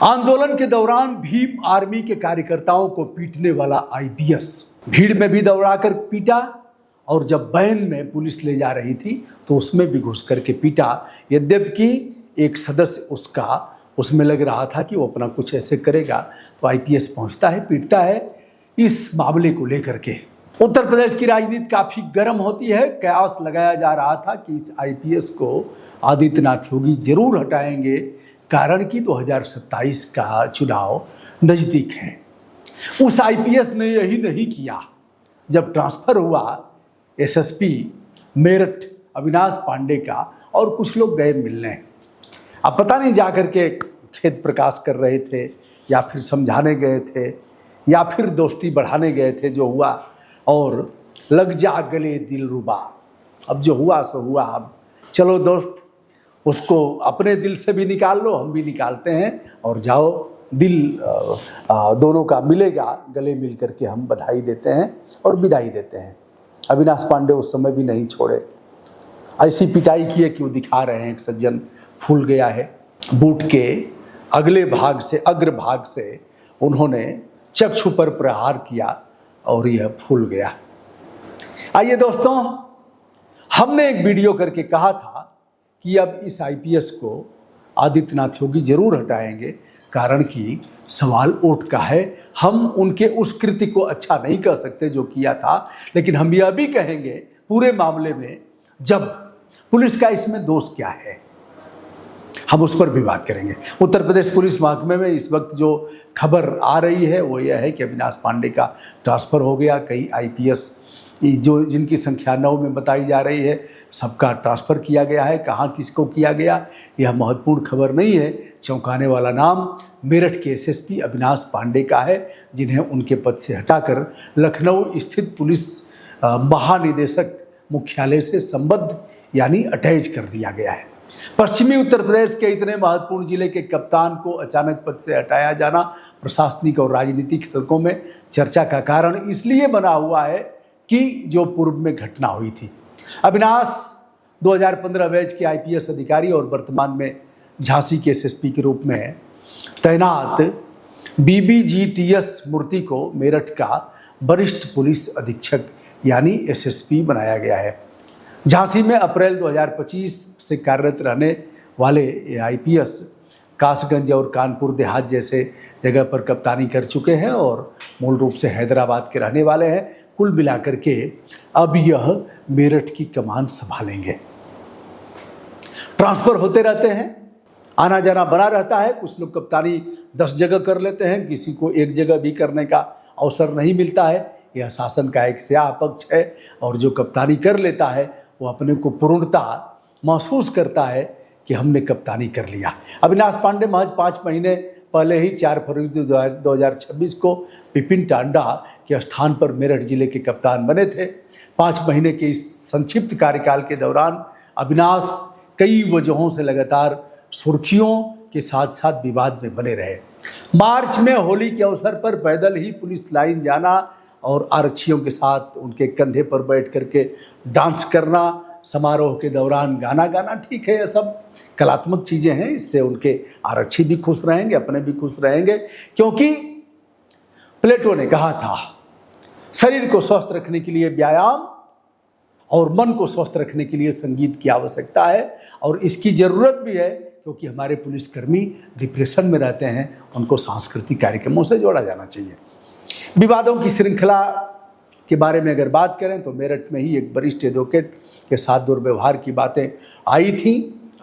आंदोलन के दौरान भीम आर्मी के कार्यकर्ताओं को पीटने वाला आईपीएस भीड़ में भी दौड़ाकर पीटा और जब वैन में पुलिस ले जा रही थी तो उसमें भी घुस करके पीटा। यद्यपि एक सदस्य उसमें लग रहा था कि वो अपना कुछ ऐसे करेगा तो आईपीएस पहुंचता है, पीटता है। इस मामले को लेकर के उत्तर प्रदेश की राजनीति काफी गर्म होती है। कयास लगाया जा रहा था कि इस आईपीएस को आदित्यनाथ योगी जरूर हटाएंगे, कारण कि 2027 का चुनाव नजदीक है। उस आईपीएस ने यही नहीं किया। जब ट्रांसफर हुआ एसएसपी मेरठ अविनाश पांडे का और कुछ लोग गए मिलने, अब पता नहीं जाकर के खेद प्रकाश कर रहे थे या फिर समझाने गए थे या फिर दोस्ती बढ़ाने गए थे, जो हुआ और लग जा गले दिलरुबा। अब जो हुआ सो हुआ। अब चलो दोस्त, उसको अपने दिल से भी निकाल लो, हम भी निकालते हैं और जाओ, दिल दोनों का मिलेगा, गले मिल करके हम बधाई देते हैं और विदाई देते हैं। अविनाश पांडे उस समय भी नहीं छोड़े, ऐसी पिटाई की है कि वो दिखा रहे हैं एक सज्जन फूल गया है। बूट के अगले भाग से, अग्र भाग से उन्होंने चक्षु पर प्रहार किया और यह फूल गया। आइए दोस्तों, हमने एक वीडियो करके कहा था कि अब इस आईपीएस को आदित्यनाथ योगी जरूर हटाएंगे, कारण कि सवाल वोट का है। हम उनके उस कृत्य को अच्छा नहीं कर सकते जो किया था, लेकिन हम यह भी कहेंगे पूरे मामले में जब पुलिस का इसमें दोष क्या है, हम उस पर भी बात करेंगे। उत्तर प्रदेश पुलिस महकमे में इस वक्त जो खबर आ रही है वो यह है कि अविनाश पांडे का ट्रांसफ़र हो गया। कई आईपीएस जो जिनकी संख्या 9 में बताई जा रही है, सबका ट्रांसफ़र किया गया है। कहाँ किसको किया गया यह महत्वपूर्ण खबर नहीं है। चौंकाने वाला नाम मेरठ के एसएसपी अविनाश पांडे का है, जिन्हें उनके पद से हटाकर लखनऊ स्थित पुलिस महानिदेशक मुख्यालय से संबद्ध यानी अटैच कर दिया गया है। पश्चिमी उत्तर प्रदेश के इतने महत्वपूर्ण जिले के कप्तान को अचानक पद से हटाया जाना प्रशासनिक और राजनीतिक हलकों में चर्चा का कारण इसलिए बना हुआ है कि जो पूर्व में घटना हुई थी। अविनाश 2015 बैच के आईपीएस अधिकारी और वर्तमान में झांसी के एसएसपी के रूप में तैनात बीबीजीटीएस मूर्ति को मेरठ का वरिष्ठ पुलिस अधीक्षक यानी एसएसपी बनाया गया है। झांसी में अप्रैल 2025 से कार्यरत रहने वाले आईपीएस कासगंज और कानपुर देहात जैसे जगह पर कप्तानी कर चुके हैं और मूल रूप से हैदराबाद के रहने वाले हैं। कुल मिलाकर के अब यह मेरठ की कमान संभालेंगे। ट्रांसफर होते रहते हैं, आना जाना बना रहता है। कुछ लोग कप्तानी 10 जगह कर लेते हैं, किसी को एक जगह भी करने का अवसर नहीं मिलता है। यह शासन का एक स्याह पक्ष है और जो कप्तानी कर लेता है वो अपने को पूर्णता महसूस करता है कि हमने कप्तानी कर लिया। अविनाश पांडे महज 5 महीने पहले ही 4 फरवरी 2026 को विपिन टांडा के स्थान पर मेरठ जिले के कप्तान बने थे। 5 महीने के इस संक्षिप्त कार्यकाल के दौरान अविनाश कई वजहों से लगातार सुर्खियों के साथ साथ विवाद में बने रहे। मार्च में होली के अवसर पर पैदल ही पुलिस लाइन जाना और आरक्षियों के साथ उनके कंधे पर बैठ करके डांस करना, समारोह के दौरान गाना गाना, ठीक है, यह सब कलात्मक चीज़ें हैं। इससे उनके आरक्षी भी खुश रहेंगे, अपने भी खुश रहेंगे, क्योंकि प्लेटो ने कहा था शरीर को स्वस्थ रखने के लिए व्यायाम और मन को स्वस्थ रखने के लिए संगीत की आवश्यकता है और इसकी ज़रूरत भी है, क्योंकि हमारे पुलिसकर्मी डिप्रेशन में रहते हैं। उनको सांस्कृतिक कार्यक्रमों से जोड़ा जाना चाहिए। विवादों की श्रृंखला के बारे में अगर बात करें तो मेरठ में ही एक वरिष्ठ एडवोकेट के साथ दुर्व्यवहार की बातें आई थी।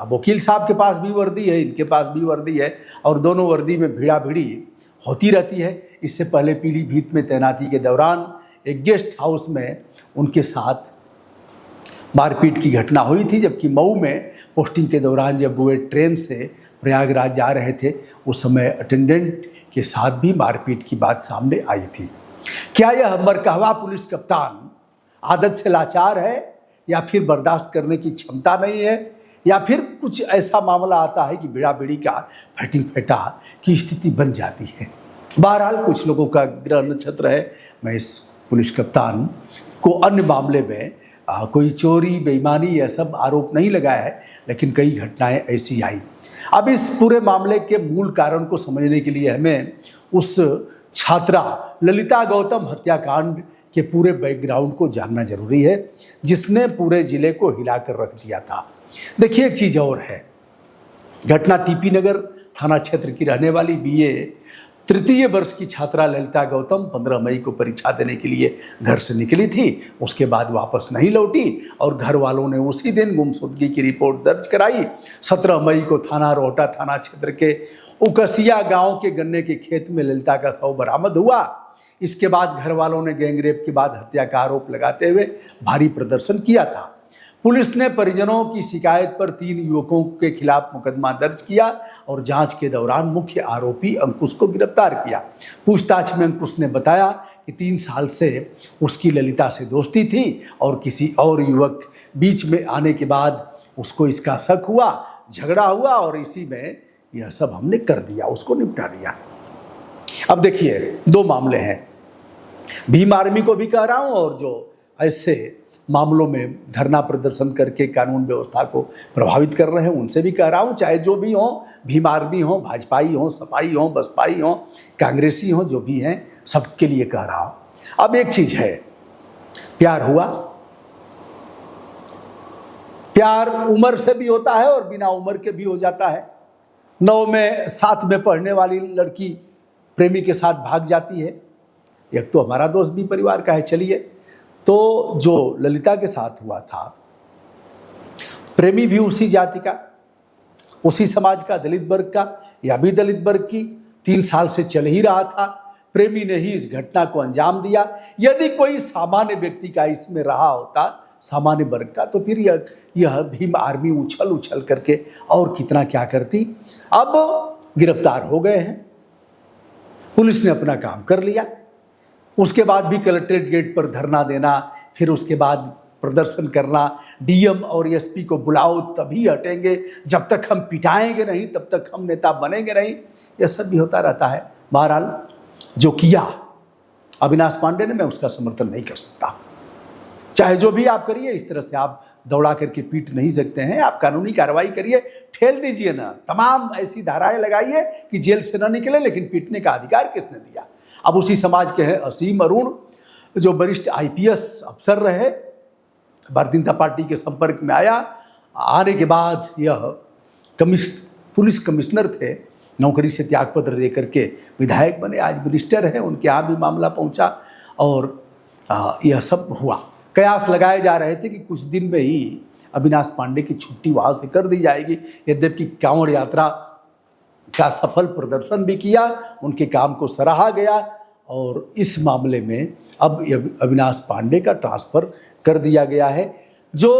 अब वकील साहब के पास भी वर्दी है, इनके पास भी वर्दी है और दोनों वर्दी में भिड़ा भिड़ी होती रहती है। इससे पहले पीलीभीत में तैनाती के दौरान एक गेस्ट हाउस में उनके साथ मारपीट की घटना हुई थी, जबकि मऊ में पोस्टिंग के दौरान जब वो ट्रेन से प्रयागराज जा रहे थे उस समय अटेंडेंट के साथ भी मारपीट की बात सामने आई थी। क्या यह मरकहवा पुलिस कप्तान आदत से लाचार है या फिर बर्दाश्त करने की क्षमता नहीं है या फिर कुछ ऐसा मामला आता है कि भिड़ा भिड़ी का फटिंग फेटा की स्थिति बन जाती है। बहरहाल कुछ लोगों का ग्रह नक्षत्र है। मैं इस पुलिस कप्तान को अन्य मामले में कोई चोरी बेईमानी यह सब आरोप नहीं लगाया है, लेकिन कई घटनाएं ऐसी आई। अब इस पूरे मामले के मूल कारण को समझने के लिए हमें उस छात्रा ललिता गौतम हत्याकांड के पूरे बैकग्राउंड को जानना जरूरी है, जिसने पूरे जिले को हिलाकर रख दिया था। देखिए, एक चीज और है। घटना टीपी नगर थाना क्षेत्र की रहने वाली बीए तृतीय वर्ष की छात्रा ललिता गौतम 15 मई को परीक्षा देने के लिए घर से निकली थी। उसके बाद वापस नहीं लौटी और घर वालों ने उसी दिन गुमशुदगी की रिपोर्ट दर्ज कराई। 17 मई को थाना रोहटा थाना क्षेत्र के उकसिया गांव के गन्ने के खेत में ललिता का शव बरामद हुआ। इसके बाद घर वालों ने गैंगरेप के बाद हत्या का आरोप लगाते हुए भारी प्रदर्शन किया था। पुलिस ने परिजनों की शिकायत पर 3 युवकों के खिलाफ मुकदमा दर्ज किया और जांच के दौरान मुख्य आरोपी अंकुश को गिरफ्तार किया। पूछताछ में अंकुश ने बताया कि 3 साल से उसकी ललिता से दोस्ती थी और किसी और युवक बीच में आने के बाद उसको इसका शक हुआ, झगड़ा हुआ और इसी में यह सब हमने कर दिया, उसको निपटा दिया। अब देखिए, 2 मामले हैं। भीम आर्मी को भी कह रहा हूं और जो ऐसे मामलों में धरना प्रदर्शन करके कानून व्यवस्था को प्रभावित कर रहे हैं उनसे भी कह रहा हूं, चाहे जो भी हो, भीम आर्मी हो, भाजपाई हो, सपाई हो, बसपाई हो, कांग्रेसी हो, जो भी हैं, सबके लिए कह रहा हूं। अब एक चीज है, प्यार हुआ। प्यार उम्र से भी होता है और बिना उम्र के भी हो जाता है। 9 में 7 में पढ़ने वाली लड़की प्रेमी के साथ भाग जाती है। एक तो हमारा दोस्त भी परिवार का है। चलिए, तो जो ललिता के साथ हुआ था, प्रेमी भी उसी जाति का, उसी समाज का, दलित वर्ग का, या भी दलित वर्ग की, 3 साल से चल ही रहा था। प्रेमी ने ही इस घटना को अंजाम दिया। यदि कोई सामान्य व्यक्ति का इसमें रहा होता, सामान्य वर्ग का, तो फिर यह भीम आर्मी उछल उछल करके और कितना क्या करती। अब गिरफ्तार हो गए हैं, पुलिस ने अपना काम कर लिया। उसके बाद भी कलेक्ट्रेट गेट पर धरना देना, फिर उसके बाद प्रदर्शन करना, डीएम और एसपी को बुलाओ तभी हटेंगे, जब तक हम पिटाएंगे नहीं तब तक हम नेता बनेंगे नहीं, यह सब भी होता रहता है। बहरहाल जो किया अविनाश पांडे ने, मैं उसका समर्थन नहीं कर सकता। चाहे जो भी आप करिए, इस तरह से आप दौड़ा करके पीट नहीं सकते हैं। आप कानूनी कार्रवाई करिए, ठेल दीजिए ना, तमाम ऐसी धाराएं लगाइए कि जेल से ना निकले, लेकिन पीटने का अधिकार किसने दिया? अब उसी समाज के हैं असीम अरुण, जो वरिष्ठ आईपीएस अफसर रहे, भारतीय जनता पार्टी के संपर्क में आया। आने के बाद यह पुलिस कमिश्नर थे, नौकरी से त्यागपत्र दे करके विधायक बने, आज मिनिस्टर हैं। उनके यहाँ भी मामला पहुँचा और यह सब हुआ। कयास लगाए जा रहे थे कि कुछ दिन में ही अविनाश पांडे की छुट्टी वहाँ से कर दी जाएगी। यद्यपि कांवड़ यात्रा का सफल प्रदर्शन भी किया, उनके काम को सराहा गया और इस मामले में अब अविनाश पांडे का ट्रांसफर कर दिया गया है। जो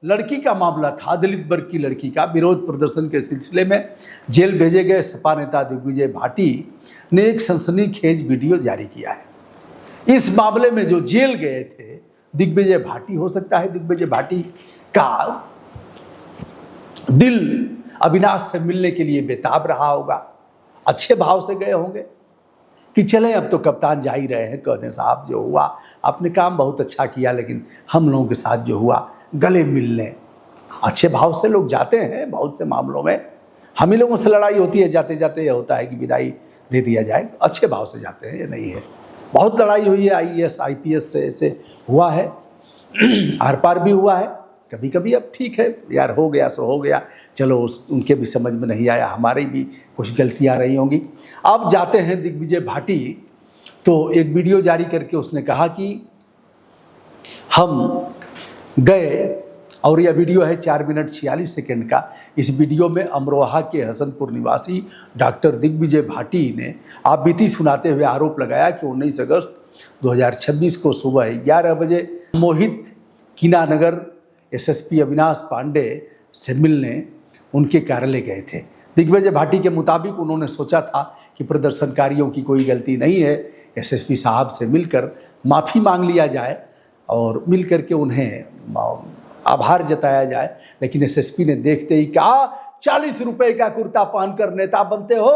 लड़की का मामला था, दलित वर्ग की लड़की का, विरोध प्रदर्शन के सिलसिले में जेल भेजे गए सपा नेता दिग्विजय भाटी ने एक सनसनीखेज वीडियो जारी किया है। इस मामले में जो जेल गए थे दिग्विजय भाटी, हो सकता है दिग्विजय भाटी का दिल अविनाश से मिलने के लिए बेताब रहा होगा, अच्छे भाव से गए होंगे कि चले अब तो कप्तान जा ही रहे हैं, कह दें साहब जो हुआ आपने काम बहुत अच्छा किया, लेकिन हम लोगों के साथ जो हुआ गले मिलने। अच्छे भाव से लोग जाते हैं। बहुत से मामलों में हम ही लोगों से लड़ाई होती है, जाते जाते यह होता है कि विदाई दे दिया जाए, अच्छे भाव से जाते हैं, ये नहीं है। बहुत लड़ाई हुई है आईएएस आईपीएस से, ऐसे हुआ है, आर पार भी हुआ है कभी कभी। अब ठीक है यार, हो गया सो हो गया, चलो उनके भी समझ में नहीं आया, हमारी भी कुछ गलतियां रही होंगी। अब जाते हैं दिग्विजय भाटी, तो एक वीडियो जारी करके उसने कहा कि हम गए, और यह वीडियो है 4 मिनट 46 सेकंड का। इस वीडियो में अमरोहा के हसनपुर निवासी डॉक्टर दिग्विजय भाटी ने आप बीती सुनाते हुए आरोप लगाया कि 19 अगस्त 2026 को सुबह 11 बजे मोहित कीनानगर एसएसपी अविनाश पांडे से मिलने उनके कार्यालय गए थे। दिग्विजय भाटी के मुताबिक उन्होंने सोचा था कि प्रदर्शनकारियों की कोई गलती नहीं है, एसएसपी साहब से मिलकर माफ़ी मांग लिया जाए और मिलकर के उन्हें आभार जताया जाए। लेकिन एसएसपी ने देखते ही कहा, 40 रुपए का कुर्ता पहनकर नेता बनते हो,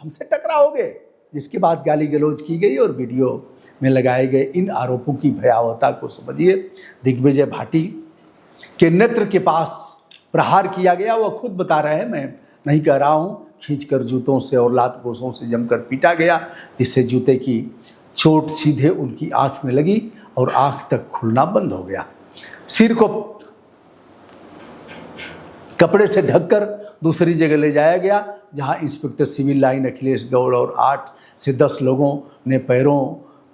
हमसे टकराओगे। जिसके बाद गाली गलौज की गई और वीडियो में लगाए गए इन आरोपों की भयावहता को समझिए। दिग्विजय भाटी के नेत्र के पास प्रहार किया गया। वह खुद बता रहे हैं, मैं नहीं कह रहा हूँ, खींचकर जूतों से और लात गोसों से जमकर पीटा गया, जिससे जूते की चोट सीधे उनकी आंख में लगी और आंख तक खुलना बंद हो गया। सिर को कपड़े से ढककर दूसरी जगह ले जाया गया, जहां inspector civil line Akhilesh Gaur और 8 से 10 लोगों ने पैरों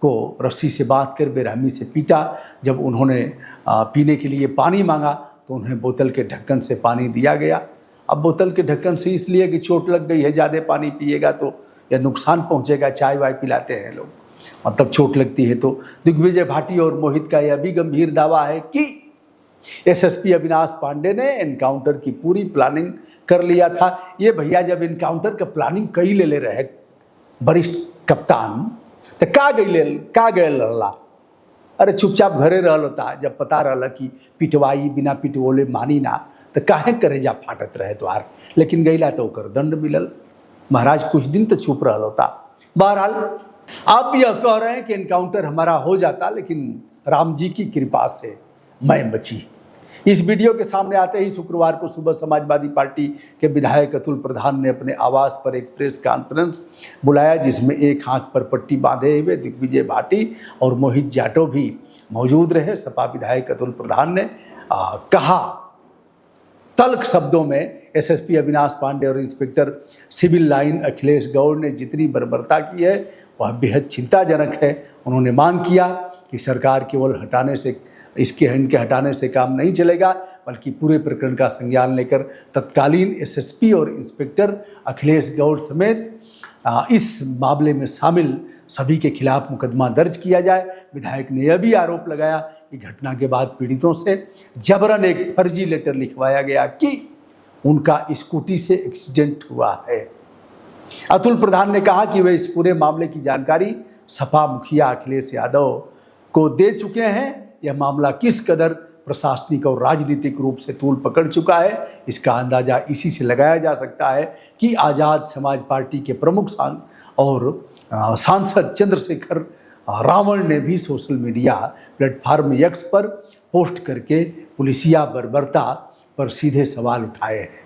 को रस्सी से बांधकर बेरहमी से पीटा। जब उन्होंने पीने के लिए पानी मांगा तो उन्हें बोतल के ढक्कन से पानी दिया गया। अब बोतल के ढक्कन से इसलिए कि चोट लग गई है, ज़्यादा पानी पिएगा तो या नुकसान पहुंचेगा, चाय वाय पिलाते हैं लोग, मतलब चोट लगती है तो। दिग्विजय भाटी और मोहित का यह भी गंभीर दावा है कि एसएसपी अविनाश पांडे ने एनकाउंटर की पूरी प्लानिंग कर लिया था। ये भैया जब एनकाउंटर का प्लानिंग कई ले रहे वरिष्ठ कप्तान तो का गए लड़ला, अरे चुपचाप घरे रहल होता। जब पता रहला कि पिटवाई बिना पिटवोले मानी ना तो काहे करेजा फाटत रहे तोहार, लेकिन गईला तो ओकर दंड मिलल। महाराज कुछ दिन तो चुप रहल होता। बहरहाल आप यह कह रहे हैं कि एनकाउंटर हमारा हो जाता, लेकिन राम जी की कृपा से मैं बची। इस वीडियो के सामने आते ही शुक्रवार को सुबह समाजवादी पार्टी के विधायक अतुल प्रधान ने अपने आवास पर एक प्रेस कॉन्फ्रेंस बुलाया, जिसमें एक आंख पर पट्टी बांधे हुए दिग्विजय भाटी और मोहित जाटव भी मौजूद रहे। सपा विधायक अतुल प्रधान ने कहा तल्ख शब्दों में, एसएसपी अविनाश पांडे और inspector civil line Akhilesh Gaur ने जितनी बर्बरता की है वह बेहद चिंताजनक है। उन्होंने मांग किया कि सरकार केवल इनके हटाने से काम नहीं चलेगा, बल्कि पूरे प्रकरण का संज्ञान लेकर तत्कालीन एसएसपी और इंस्पेक्टर अखिलेश गौड़ समेत इस मामले में शामिल सभी के खिलाफ मुकदमा दर्ज किया जाए। विधायक ने यह भी आरोप लगाया कि घटना के बाद पीड़ितों से जबरन एक फर्जी लेटर लिखवाया गया कि उनका स्कूटी से एक्सीडेंट हुआ है। अतुल प्रधान ने कहा कि वे इस पूरे मामले की जानकारी सपा मुखिया अखिलेश यादव को दे चुके हैं। यह मामला किस कदर प्रशासनिक और राजनीतिक रूप से तूल पकड़ चुका है, इसका अंदाजा इसी से लगाया जा सकता है कि आज़ाद समाज पार्टी के प्रमुख सांसद चंद्रशेखर रावण ने भी सोशल मीडिया प्लेटफॉर्म एक्स पर पोस्ट करके पुलिसिया बर्बरता पर सीधे सवाल उठाए हैं।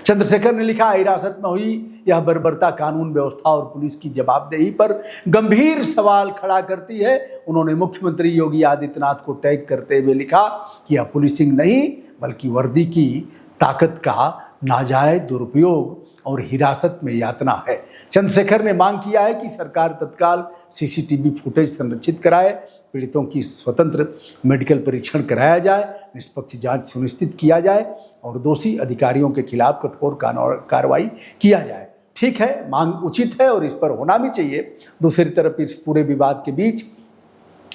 चंद्रशेखर ने लिखा, हिरासत में हुई यह बर्बरता कानून व्यवस्था और पुलिस की जवाबदेही पर गंभीर सवाल खड़ा करती है। उन्होंने मुख्यमंत्री योगी आदित्यनाथ को टैग करते हुए लिखा कि यह पुलिसिंग नहीं बल्कि वर्दी की ताकत का नाजायज दुरुपयोग और हिरासत में यातना है। चंद्रशेखर ने मांग किया है कि सरकार तत्काल सीसीटीवी फुटेज संरक्षित कराए, पीड़ितों की स्वतंत्र मेडिकल परीक्षण कराया जाए, निष्पक्ष जांच सुनिश्चित किया जाए और दोषी अधिकारियों के खिलाफ कठोर कार्रवाई किया जाए। ठीक है, मांग उचित है और इस पर होना भी चाहिए। दूसरी तरफ इस पूरे विवाद के बीच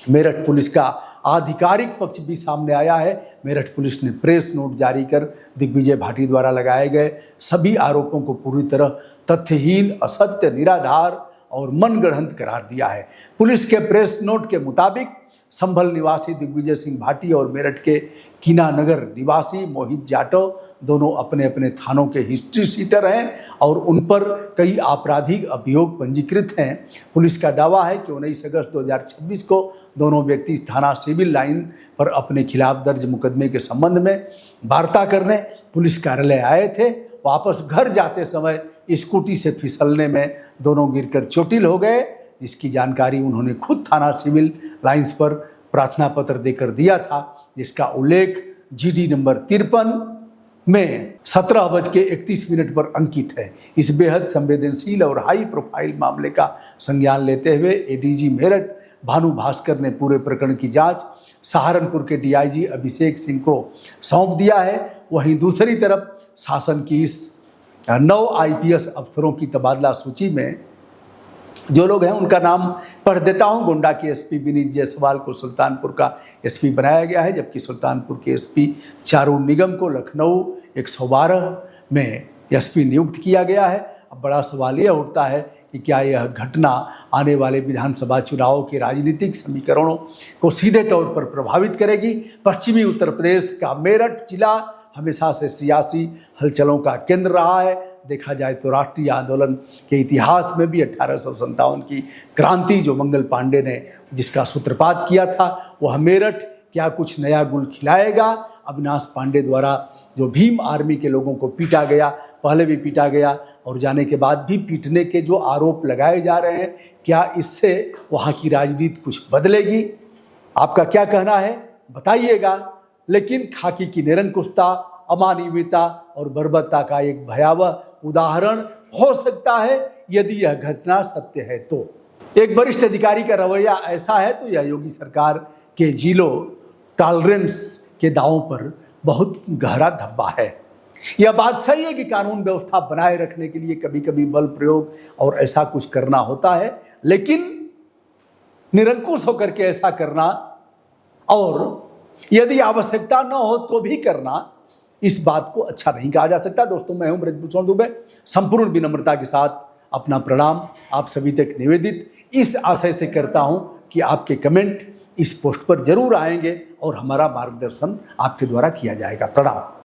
मेरठ पुलिस का आधिकारिक पक्ष भी सामने आया है। मेरठ पुलिस ने प्रेस नोट जारी कर दिग्विजय भाटी द्वारा लगाए गए सभी आरोपों को पूरी तरह तथ्यहीन, असत्य, निराधार और मनगढ़ंत करार दिया है। पुलिस के प्रेस नोट के मुताबिक संभल निवासी दिग्विजय सिंह भाटी और मेरठ के कीनानगर निवासी मोहित जाटव दोनों अपने अपने थानों के हिस्ट्री शीटर हैं और उन पर कई आपराधिक अभियोग पंजीकृत हैं। पुलिस का दावा है कि 19 अगस्त 2026 को दोनों व्यक्ति थाना सिविल लाइन पर अपने खिलाफ दर्ज मुकदमे के संबंध में वार्ता करने पुलिस कार्यालय आए थे। वापस घर जाते समय स्कूटी से फिसलने में दोनों गिरकर चोटिल हो गए, जिसकी जानकारी उन्होंने खुद थाना सिविल लाइंस पर प्रार्थना पत्र देकर दिया था, जिसका उल्लेख GD नंबर 53 में 17:31 पर अंकित है। इस बेहद संवेदनशील और हाई प्रोफाइल मामले का संज्ञान लेते हुए ADG मेरठ भानु भास्कर ने पूरे प्रकरण की जांच सहारनपुर के DIG अभिषेक सिंह को सौंप दिया है। वहीं दूसरी तरफ शासन की इस 9 IPS अफसरों की तबादला सूची में जो लोग हैं उनका नाम पढ़ देता हूं। गोंडा के SP विनीत जायसवाल को सुल्तानपुर का SP बनाया गया है, जबकि सुल्तानपुर के SP चारू निगम को लखनऊ 112 में SP नियुक्त किया गया है। अब बड़ा सवाल यह उठता है कि क्या यह घटना आने वाले विधानसभा चुनावों के राजनीतिक समीकरणों को सीधे तौर पर प्रभावित करेगी। पश्चिमी उत्तर प्रदेश का मेरठ जिला हमेशा से सियासी हलचलों का केंद्र रहा है। देखा जाए तो राष्ट्रीय आंदोलन के इतिहास में भी 1857 की क्रांति जो मंगल पांडे ने जिसका सूत्रपात किया था, वह मेरठ क्या कुछ नया गुल खिलाएगा अविनाश पांडे द्वारा जो भीम आर्मी के लोगों को पीटा गया, पहले भी पीटा गया और जाने के बाद भी पीटने के जो आरोप लगाए जा रहे हैं, क्या इससे वहाँ की राजनीति कुछ बदलेगी? आपका क्या कहना है बताइएगा। लेकिन खाकी की निरंकुशता, अमानवीयता और बर्बरता का एक भयावह उदाहरण हो सकता है यदि यह घटना सत्य है तो। एक वरिष्ठ अधिकारी का रवैया ऐसा है तो यह योगी सरकार के जीरो टॉलरेंस के दावों पर बहुत गहरा धब्बा है। यह बात सही है कि कानून व्यवस्था बनाए रखने के लिए कभी कभी बल प्रयोग और ऐसा कुछ करना होता है, लेकिन निरंकुश होकर के ऐसा करना और यदि आवश्यकता न हो तो भी करना, इस बात को अच्छा नहीं कहा जा सकता। दोस्तों, मैं हूं ब्रजभूषण दुबे, संपूर्ण विनम्रता के साथ अपना प्रणाम आप सभी तक निवेदित इस आशय से करता हूं कि आपके कमेंट इस पोस्ट पर जरूर आएंगे और हमारा मार्गदर्शन आपके द्वारा किया जाएगा। प्रणाम।